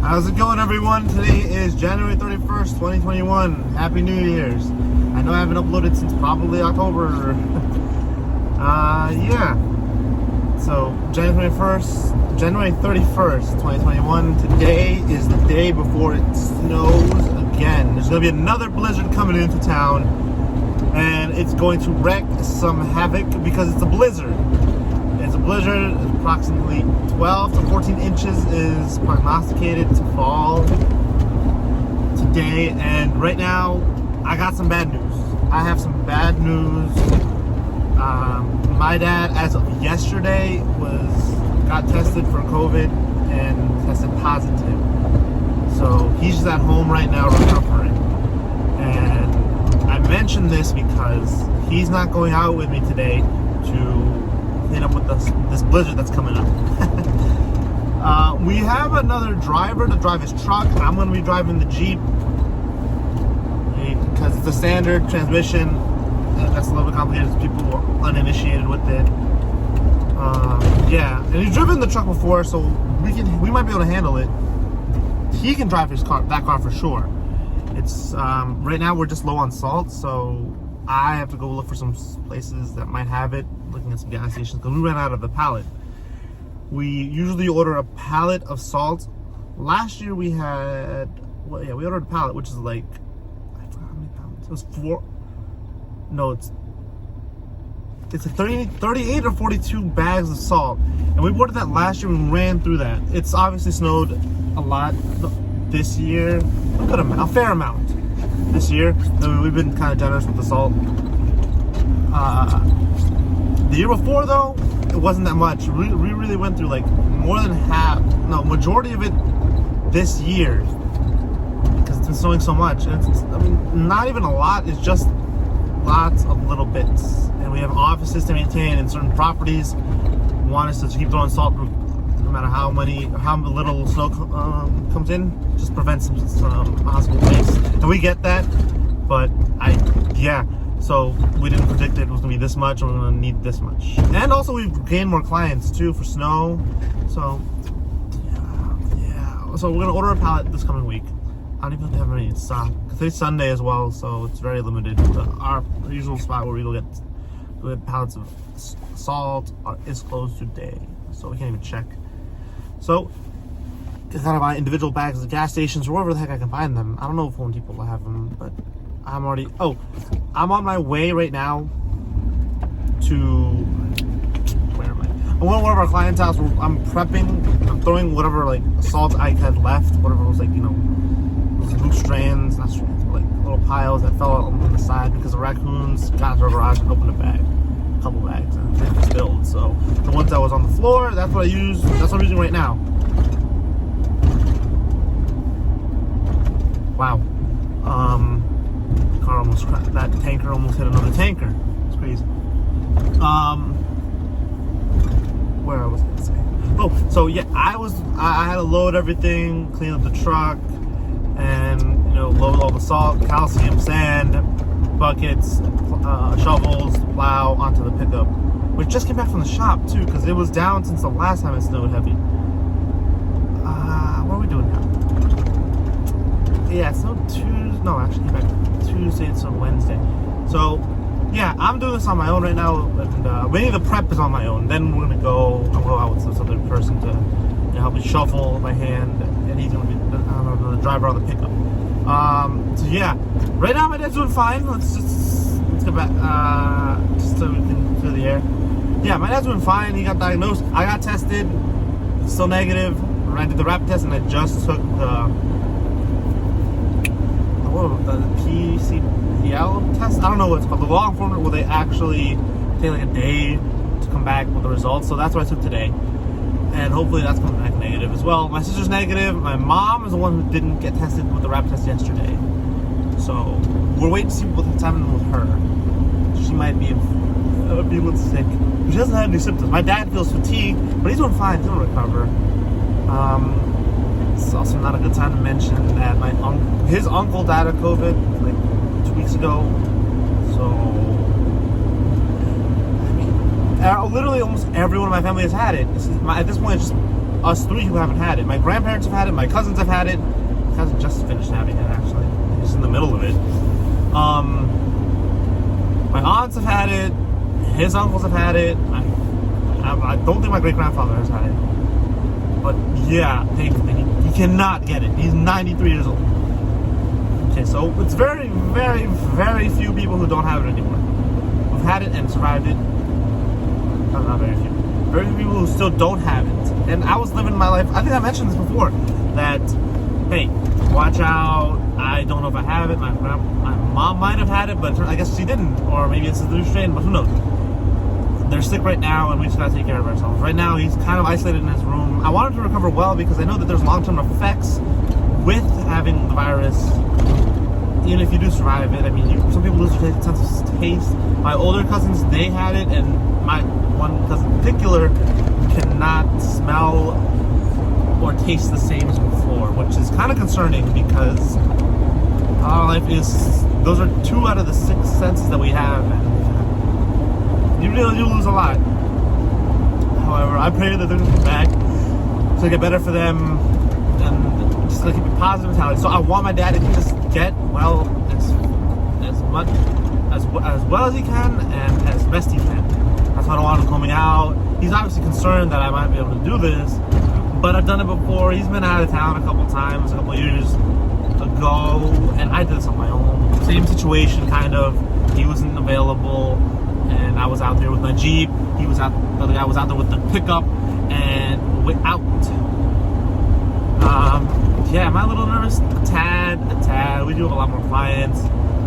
How's it going, everyone? Today is January 31st, 2021. Happy New Year's. I know I haven't uploaded since probably October. Yeah. So, January 31st, 2021. Today is the day before it snows again. There's going to be another blizzard coming into town, and it's going to wreak some havoc because it's a blizzard. It's a blizzard. Approximately 12 to 14 inches is prognosticated to fall today. And right now, I got some bad news. I have some bad news. My dad, as of yesterday, got tested for COVID and tested positive. So he's just at home right now recovering. And I mentioned this because he's not going out with me today to clean up with this blizzard that's coming up. We have another driver to drive his truck. I'm going to be driving the Jeep because it's a standard transmission. That's a little bit complicated. People who are uninitiated with it. Yeah, and he's driven the truck before, so we might be able to handle it. He can drive that car for sure. It's right now we're just low on salt, so I have to go look for some places that might have it. Looking at some gas stations because we ran out of the pallet. We usually order a pallet of salt. Last year we had, we ordered a pallet, which is like, I forgot how many pounds. It was it's like 38 or 42 bags of salt. And we ordered that last year and we ran through that. It's obviously snowed a lot this year. A fair amount this year. I mean, we've been kind of generous with the salt. The year before, though, it wasn't that much. We really went through like more than majority of it this year because it's been snowing so much. And not even a lot. It's just lots of little bits. And we have offices to maintain, and certain properties want us to keep throwing salt no matter how little snow comes in. Just prevents some possible leaks. And we get that, but so we didn't predict it was going to be this much, or we're going to need this much. And also we've gained more clients too for snow. So so we're going to order a pallet this coming week. I don't even have any in stock. Today's Sunday as well, so it's very limited. Our usual spot where we go get pallets of salt is closed today, so we can't even check. So I gotta buy individual bags at gas stations or wherever the heck I can find them. I don't know if Home Depot will have them, but I'm on my way right now to, where am I? I'm going to one of our clients' house where I'm throwing whatever like salt I had left, whatever was like, those loose strands, not strands, but like little piles that fell out on the side because the raccoons got into our garage and opened a couple bags, and they spilled. So the ones that was on the floor, that's what I'm using right now. Wow. Car almost crashed. That tanker almost hit another tanker. It's crazy. Where I was gonna say? Oh, so yeah, I had to load everything, clean up the truck, and load all the salt, calcium, sand, buckets, shovels, plow onto the pickup, which just came back from the shop too, because it was down since the last time it snowed heavy. What are we doing now? Yeah, it snowed came back Tuesday to Wednesday. So yeah, I'm doing this on my own right now, and mainly the prep is on my own. Then I'll go out with this other person to help me shuffle by hand, and he's gonna be the driver on the pickup. So yeah, right now my dad's doing fine. Let's get back just so we can clear the air. Yeah, my dad's doing fine. He got diagnosed. I got tested, still negative. I did the rapid test, and I just took the PCL test. I don't know what it's called. The long form where they actually take like a day to come back with the results. So that's what I took today, and hopefully that's coming back negative as well. My sister's negative. My mom is the one who didn't get tested with the rapid test yesterday. So we're waiting to see what's happening with her. She might be a little sick. She doesn't have any symptoms. My dad feels fatigued, but he's doing fine. He's gonna recover. It's also not a good time to mention that his uncle died of COVID like 2 weeks ago. So literally almost everyone in my family has had it. At this point, it's just us three who haven't had it. My grandparents have had it. My cousins have had it. My cousin just finished having it, actually. He's in the middle of it. My aunts have had it. His uncles have had it. I don't think my great-grandfather has had it. But yeah, he cannot get it. He's 93 years old. Okay, so it's very, very, very few people who don't have it anymore. Who've had it and survived it. Not very few. Very few people who still don't have it. And I was living my life, I think I mentioned this before, that, hey, watch out. I don't know if I have it. My mom might have had it, but I guess she didn't. Or maybe it's a new strain, but who knows? They're sick right now, and we just gotta take care of ourselves. Right now, he's kind of isolated in his room. I want him to recover well because I know that there's long-term effects with having the virus. Even if you do survive it, I mean, some people lose their sense of taste. My older cousins, they had it, and my one cousin in particular cannot smell or taste the same as before, which is kind of concerning because our life is, those are 2 out of the 6 senses that we have, and you really do lose a lot. However, I pray that they're going to come back to get better for them, and just going to keep a positive mentality. So I want my dad to just get well as well as he can and as best he can. That's why I don't want him coming out. He's obviously concerned that I might be able to do this, but I've done it before. He's been out of town a couple times, a couple years ago, and I did this on my own. Same situation, kind of. He wasn't available, and I was out there with my Jeep. The other guy was out there with the pickup, and we're out. Yeah, am I a little nervous? A tad. We do have a lot more clients,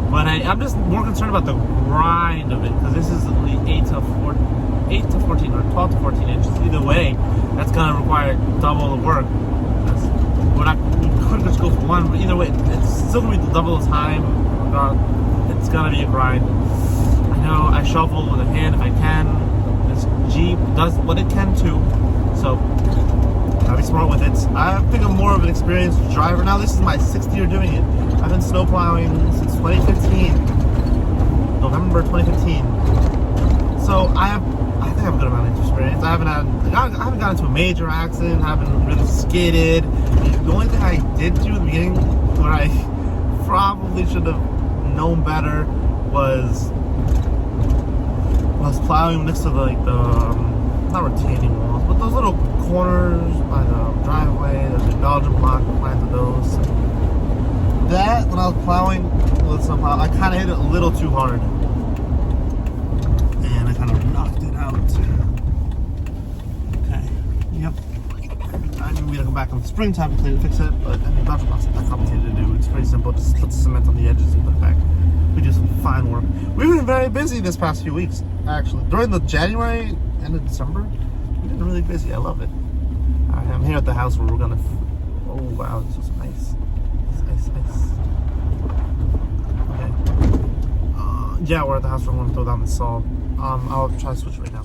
but I'm just more concerned about the grind of it, because this is only 8 to 14 or 12 to 14 inches. Either way, that's gonna require double the work. We could just go for one, but either way, it's still gonna be double the time. It's gonna be a grind. I know I shovel with a hand if I can. This Jeep does what it can too, so gotta be smart with it. I think I'm more of an experienced driver now. This is my 6th year doing it. I've been snow plowing since 2015, November 2015. So I think I have a good amount of experience. I haven't gotten into a major accident. I haven't really skidded. The only thing I did do in the beginning, where I probably should have known better, was when I was plowing next to the not retaining walls, but those little corners by the driveway. There's a Belgian block, planted those. That, when I was plowing with some plow, I kind of hit it a little too hard, and I kind of knocked it out. Okay. Yep. I knew we had to go back in the springtime to fix it, but I mean, that's not that complicated to do. It's pretty simple. Just put the cement on the edges and put it back. We do some fine work. We've been very busy this past few weeks, actually. During the January, end of December, we've been really busy. I love it. I'm here at the house where we're gonna. Oh wow, this is nice. Nice. Okay. Yeah, we're at the house where I'm gonna throw down the salt. I'll try to switch right now.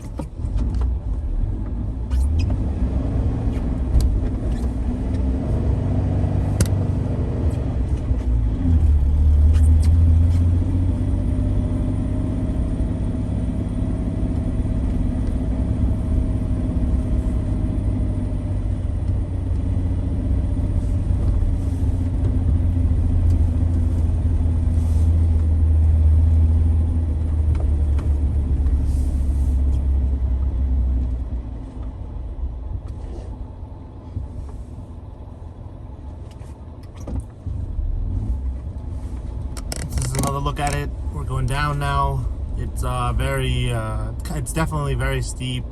Look at it. We're going down now. It's it's definitely very steep,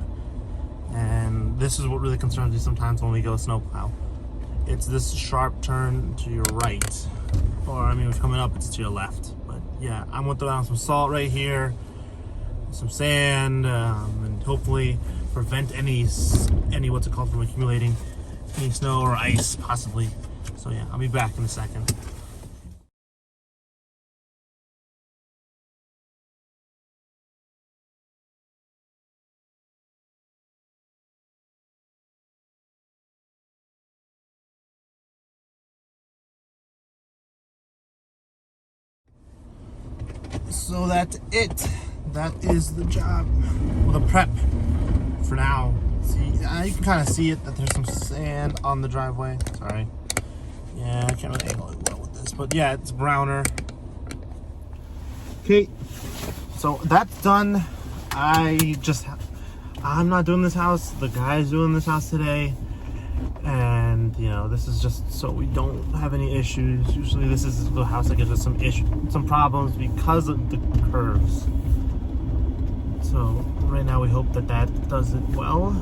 and this is what really concerns me sometimes when we go snowplow. It's this sharp turn to your right, or I mean, if you're coming up, it's to your left. But yeah, I'm gonna throw down some salt right here, some sand, and hopefully prevent any what's it called from accumulating, any snow or ice possibly. So yeah, I'll be back in a second. So that's it. That is the job. Well, the prep for now. See, you can kind of see it that there's some sand on the driveway. Sorry. Yeah, I can't really angle it well with this, but yeah, it's browner. Okay, so that's done. I'm not doing this house. The guy's doing this house today. And, you know, this is just so we don't have any issues. Usually this is the house that gives us some problems because of the curves. So right now we hope that does it well.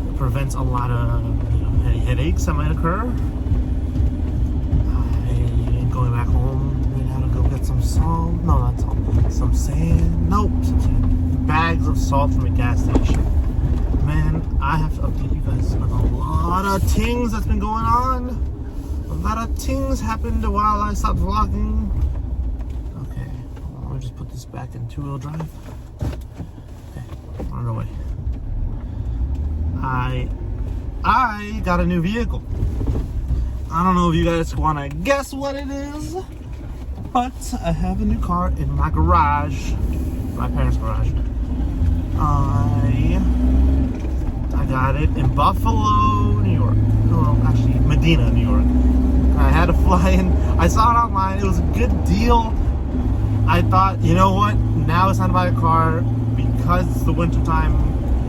It prevents a lot of, you know, any headaches that might occur. I'm going back home right now to go get some salt. No, not salt. Some sand. Nope, some sand. Bags of salt from a gas station. Man, I have to update you guys on a lot of things that's been going on. A lot of things happened while I stopped vlogging. Okay, let me just put this back in two-wheel drive. Okay, on our way. I got a new vehicle. I don't know if you guys want to guess what it is, but I have a new car in my garage, my parents' garage. I got it in Buffalo, New York. No, actually, Medina, New York. I had to fly in. I saw it online. It was a good deal. I thought, you know what? Now it's time to buy a car because it's the winter time.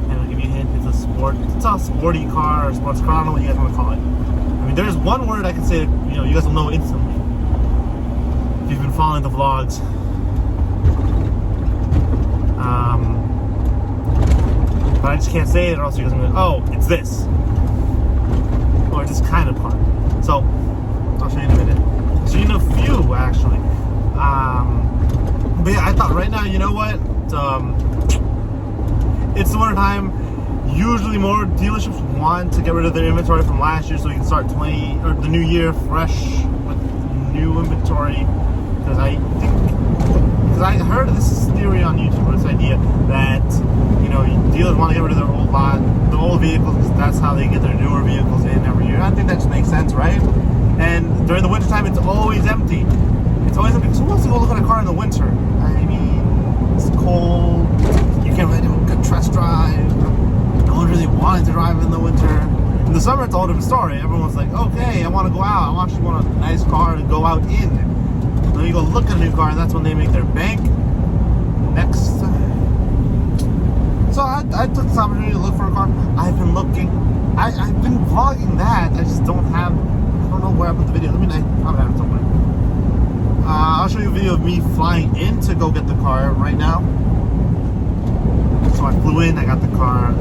And I'll give you a hint. It's a sporty car or sports car. I don't know what you guys want to call it. I mean, there's one word I can say that, you know, you guys will know instantly if you've been following the vlogs. But I just can't say it or else you guys are going to go, oh, it's this. Or this kind of car. So, I'll show you in a minute. So you know a few, actually. But yeah, I thought right now, you know what? It's the winter time. Usually more dealerships want to get rid of their inventory from last year so we can start the new year fresh with new inventory. Because I heard this theory on YouTube, or this idea that, you know, dealers want to get rid of their old vehicles because that's how they get their newer vehicles in every year. I think that just makes sense, right? And during the winter time, it's always empty. It's always empty. So who wants to go look at a car in the winter? I mean, it's cold. You can't really do a good test drive. No one really wanted to drive in the winter. In the summer, it's a whole different story. Everyone's like, okay, I want to go out. I actually want a nice car to go out in. Then you go look at a new car, and that's when they make their bank. Next. So I took this opportunity to look for a car. I've been looking. I've been vlogging that. I just don't know where I put the video. I probably have it somewhere. I'll show you a video of me flying in to go get the car right now. So I flew in, I got the car.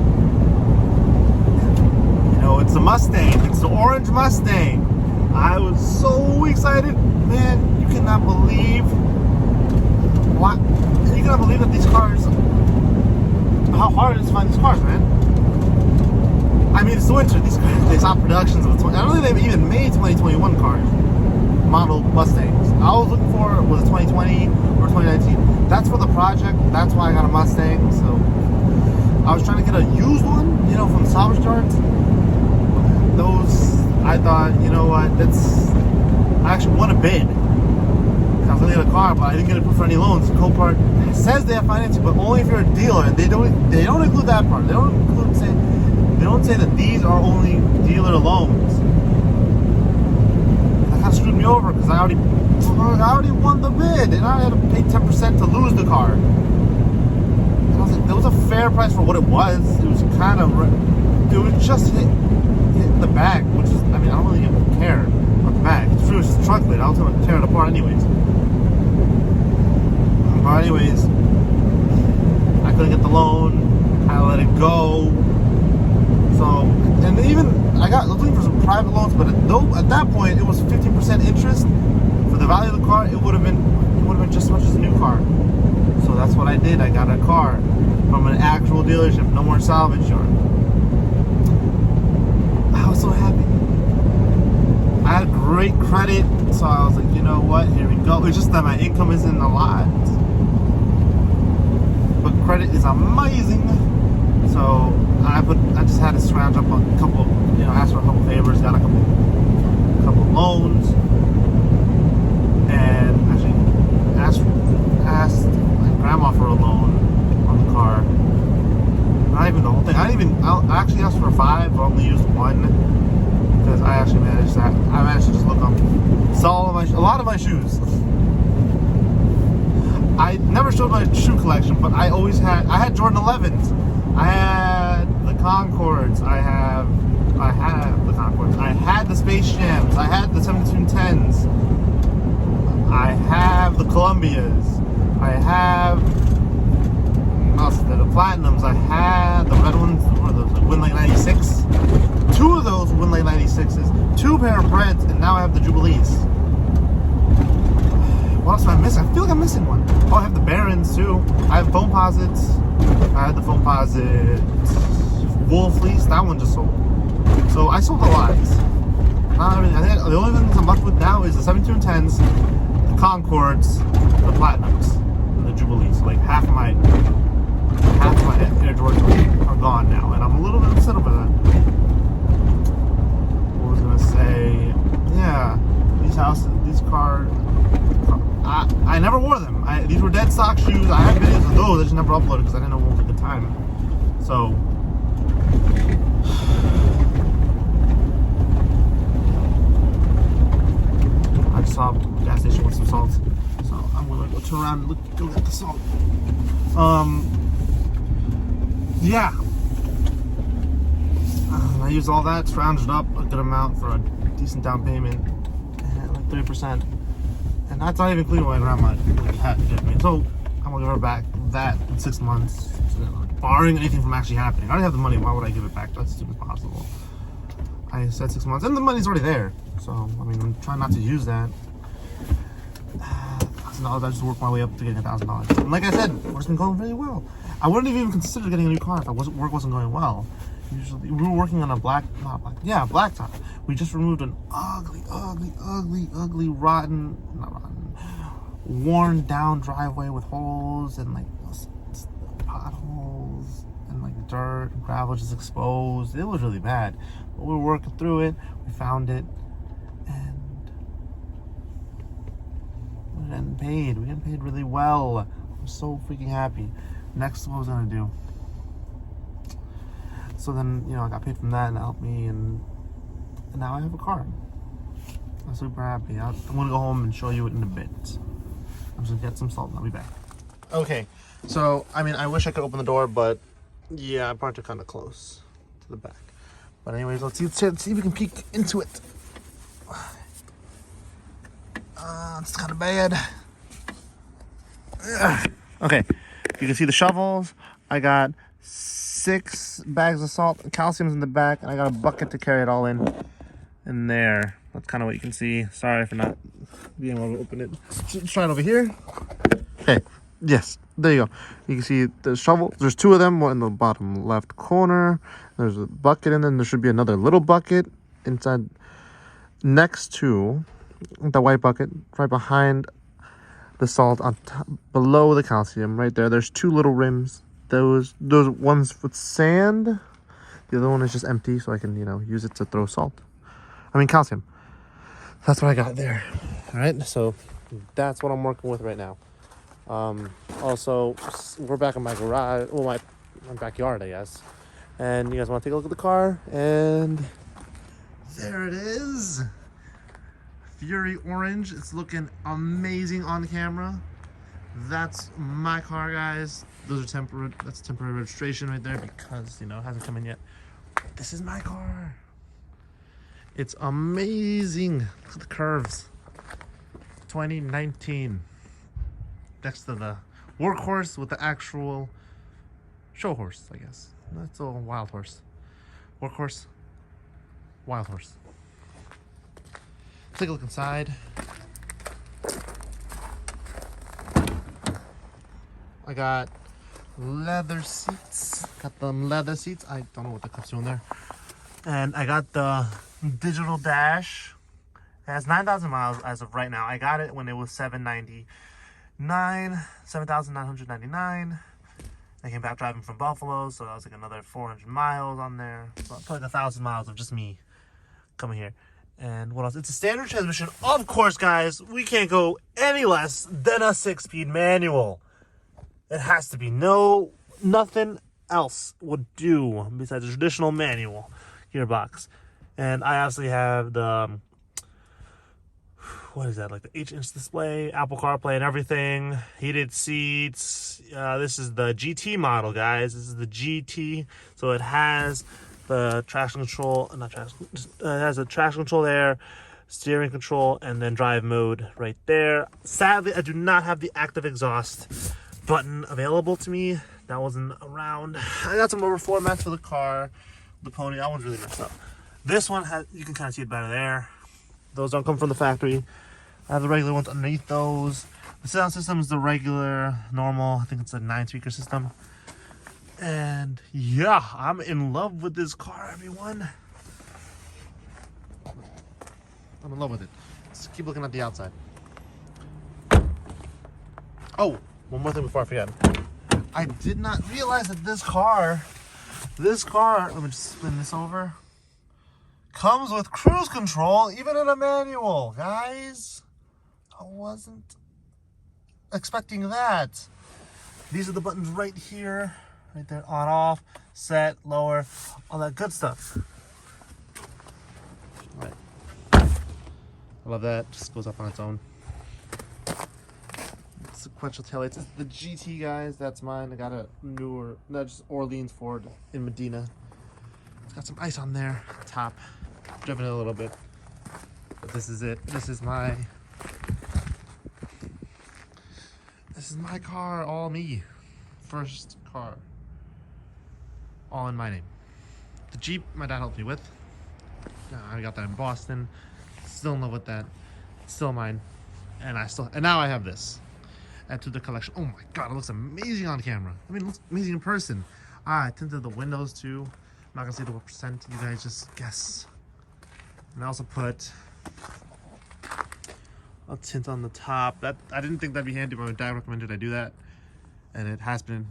You know, it's a Mustang. It's the orange Mustang. I was so excited. Man, you cannot believe that these cars, how hard it is to find these cars, man. I mean, it's the winter. These cars, they stopped productions of the I don't think they've even made 2021 cars, model Mustangs. I was looking for was it 2020 or 2019. That's for the project. That's why I got a Mustang. So I was trying to get a used one, you know, from salvage yards. Those, I thought, you know what? I actually won a bid. I was going to get a car, but I didn't get approved for any loans. Copart says they have financing, but only if you're a dealer, and they don't include that part. They don't say that these are only dealer loans. That kind of screwed me over because I already won the bid, and I had to pay 10% to lose the car. And I was like, that was a fair price for what it was. It was just hit the back, which is, I mean, I don't really even care about the back. It's true, it's just a trunk lid. I was going to tear it apart anyways. But anyways, I couldn't get the loan. I let it go. So, and even I was looking for some private loans, but at that point it was 15% interest for the value of the car. It would have been just as much as a new car. So that's what I did. I got a car from an actual dealership, no more salvage yard. I was so happy. I had great credit, so I was like, you know what? Here we go. It's just that my income isn't a lot, but credit is amazing. So I just had to scrounge up a couple, you know, ask for a couple favors, got a couple loans, and actually asked my grandma for a loan on the car. Not even the whole thing. I a lot of my shoes. I never showed my shoe collection, but I had Jordan 11s. I had the Concords. I had the Concords. I had the Space Jams. I had the 7210s. I have the Columbias. I have the Platinums. I had the red ones, the Winley 96. Two of those Winley 96s. 2 pair of Breads, and now I have the Jubilees. What else am I missing? I feel like I'm missing one. Oh, I have the Barons too. I have Foamposites. I had the Foamposite Wool Fleece. That one just sold. So I sold a lot. Not everything. I think the only things I'm left with now is the 7210s, the Concords, the Platinums, and the Jubilees. So like half of my Air Jordans are gone now, and I'm a little bit upset over that. What was I gonna say? Yeah, these cars. I never wore them. These were dead stock shoes. I have videos of those. I just never uploaded because I didn't know what was a good time. So I just saw a gas station with some salt. So I'm gonna go turn around and go get the salt. Yeah. I used all that, scrounged up a good amount for a decent down payment, like 3%. And that's not even including what my grandma had to give me. So I'm gonna give her back that in 6 months, barring anything from actually happening. I already have the money. Why would I give it back? That's impossible. I said 6 months, and the money's already there. So I mean, I'm trying not to use that. $1,000. I just worked my way up to getting $1,000. And like I said, work's been going really well. I wouldn't have even considered getting a new car if work wasn't going well. Usually, we were working on a blacktop. We just removed an ugly, worn down driveway with holes and like potholes and like dirt and gravel just exposed. It was really bad, but we were working through it. We found it, and we're getting paid. We're getting paid really well. I'm so freaking happy. Next, what was I gonna do? So then, I got paid from that, and it helped me, and now I have a car. I'm super happy. I'm gonna go home and show you it in a bit. I'm just gonna get some salt and I'll be back. Okay, so I mean, I wish I could open the door, but yeah, I parked it kind of close to the back. But anyways, let's see if we can peek into it. It's kind of bad. Okay, you can see the shovels. I got 6 bags of salt. Calcium's in the back, and I got a bucket to carry it all in there. That's kind of what you can see. Sorry for not being able to open it. Let's try it over here. Okay, yes, there you go. You can see the shovel. There's 2 of them, one in the bottom left corner. There's a bucket, and then there should be another little bucket inside next to the white bucket, right behind the salt, on top, below the calcium, right there. There's 2 little rims. Those ones with sand. The other one is just empty, so I can use it to throw calcium. That's what I got there. All right, so that's what I'm working with right now. Also, we're back in my garage, well, my backyard, I guess. And you guys want to take a look at the car? And there it is, Fury Orange. It's looking amazing on camera. That's my car, guys. That's temporary registration right there because, it hasn't come in yet. This is my car. It's amazing. Look at the curves. 2019. Next to the workhorse with the actual show horse, I guess. That's a wild horse. Workhorse, wild horse. Take a look inside. I got leather seats. Got them leather seats. I don't know what the cuff's doing there. And I got the digital dash. It has 9,000 miles as of right now. I got it when it was 7,999. I came back driving from Buffalo, so that was like another 400 miles on there. So probably like 1,000 miles of just me coming here. And what else? It's a standard transmission. Of course, guys, we can't go any less than a 6-speed manual. It has to be. Nothing else would do besides a traditional manual gearbox. And I actually have the what is that, like the 8-inch display, Apple CarPlay and everything, heated seats. This is the GT model, guys. This is the GT, so it has the traction control, not traction, it has a traction control there, steering control, and then drive mode right there. Sadly, I do not have the active exhaust button available to me. That wasn't around. I got some over floor mats for the car, the Pony. That one's really messed up. This one has, you can kind of see it better there. Those don't come from the factory. I have the regular ones underneath those. The sound system is the regular, normal. I think it's a 9-speaker system. And yeah, I'm in love with this car, everyone. I'm in love with it. Let's keep looking at the outside. Oh, one more thing before I forget. I did not realize that this car, let me just spin this over, comes with cruise control, even in a manual, guys. I wasn't expecting that. These are the buttons right here, right there, on, off, set, lower, all that good stuff. Right. I love that. Just goes up on its own. Sequential taillights. It's the GT, guys. That's mine. I got a newer, just Orleans Ford in Medina. It's got some ice on there. Top. Driven it a little bit. But this is it. This is my car. All me. First car. All in my name. The Jeep, my dad helped me with. I got that in Boston. Still in love with that. Still mine. And now I have this. Add to the collection. Oh my god, it looks amazing on camera. I mean, it looks amazing in person. I tinted the windows too. I'm not gonna say the what percent. You guys just guess. And I also put a tint on the top. That I didn't think that'd be handy, but my dad recommended I do that, and it has been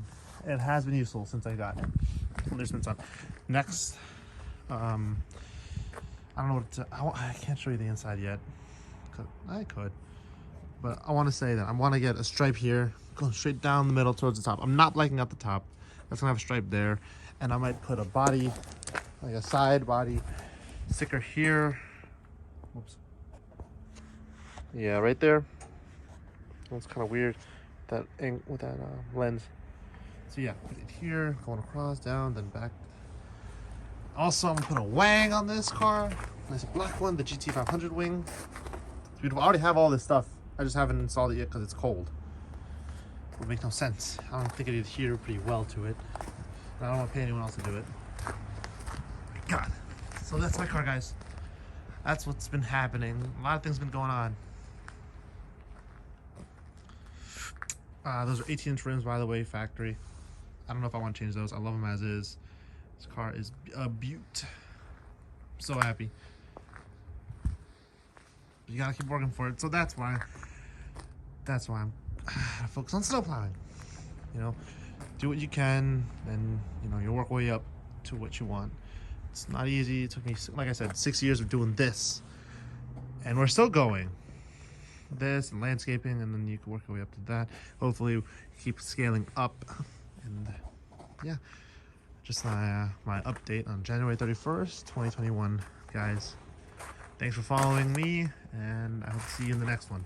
useful since I got it. There's been some. Next, I don't know what I can't show you the inside yet. I could. But I want to say that I want to get a stripe here, going straight down the middle towards the top. I'm not blacking out the top. That's going to have a stripe there. And I might put a body, like a side body sticker here. Whoops. Yeah, right there. That's kind of weird with that lens. So yeah, put it here, going across, down, then back. Also, I'm going to put a wang on this car. Nice black one, the GT500 wing. It's beautiful. I already have all this stuff. I just haven't installed it yet because it's cold. It would make no sense. I don't think I'd adhere pretty well to it. And I don't want to pay anyone else to do it. God. So that's my car, guys. That's what's been happening. A lot of things have been going on. Those are 18-inch rims, by the way, factory. I don't know if I want to change those. I love them as is. This car is a beaut. So happy. You gotta keep working for it. So that's why I'm focused on snow plowing. You know, do what you can, and you know, you work way up to what you want. It's not easy. It took me, like I said, 6 years of doing this, and we're still going. This and landscaping, and then you can work your way up to that. Hopefully, keep scaling up, and yeah, just my update on January 31st, 2021, guys. Thanks for following me, and I hope to see you in the next one.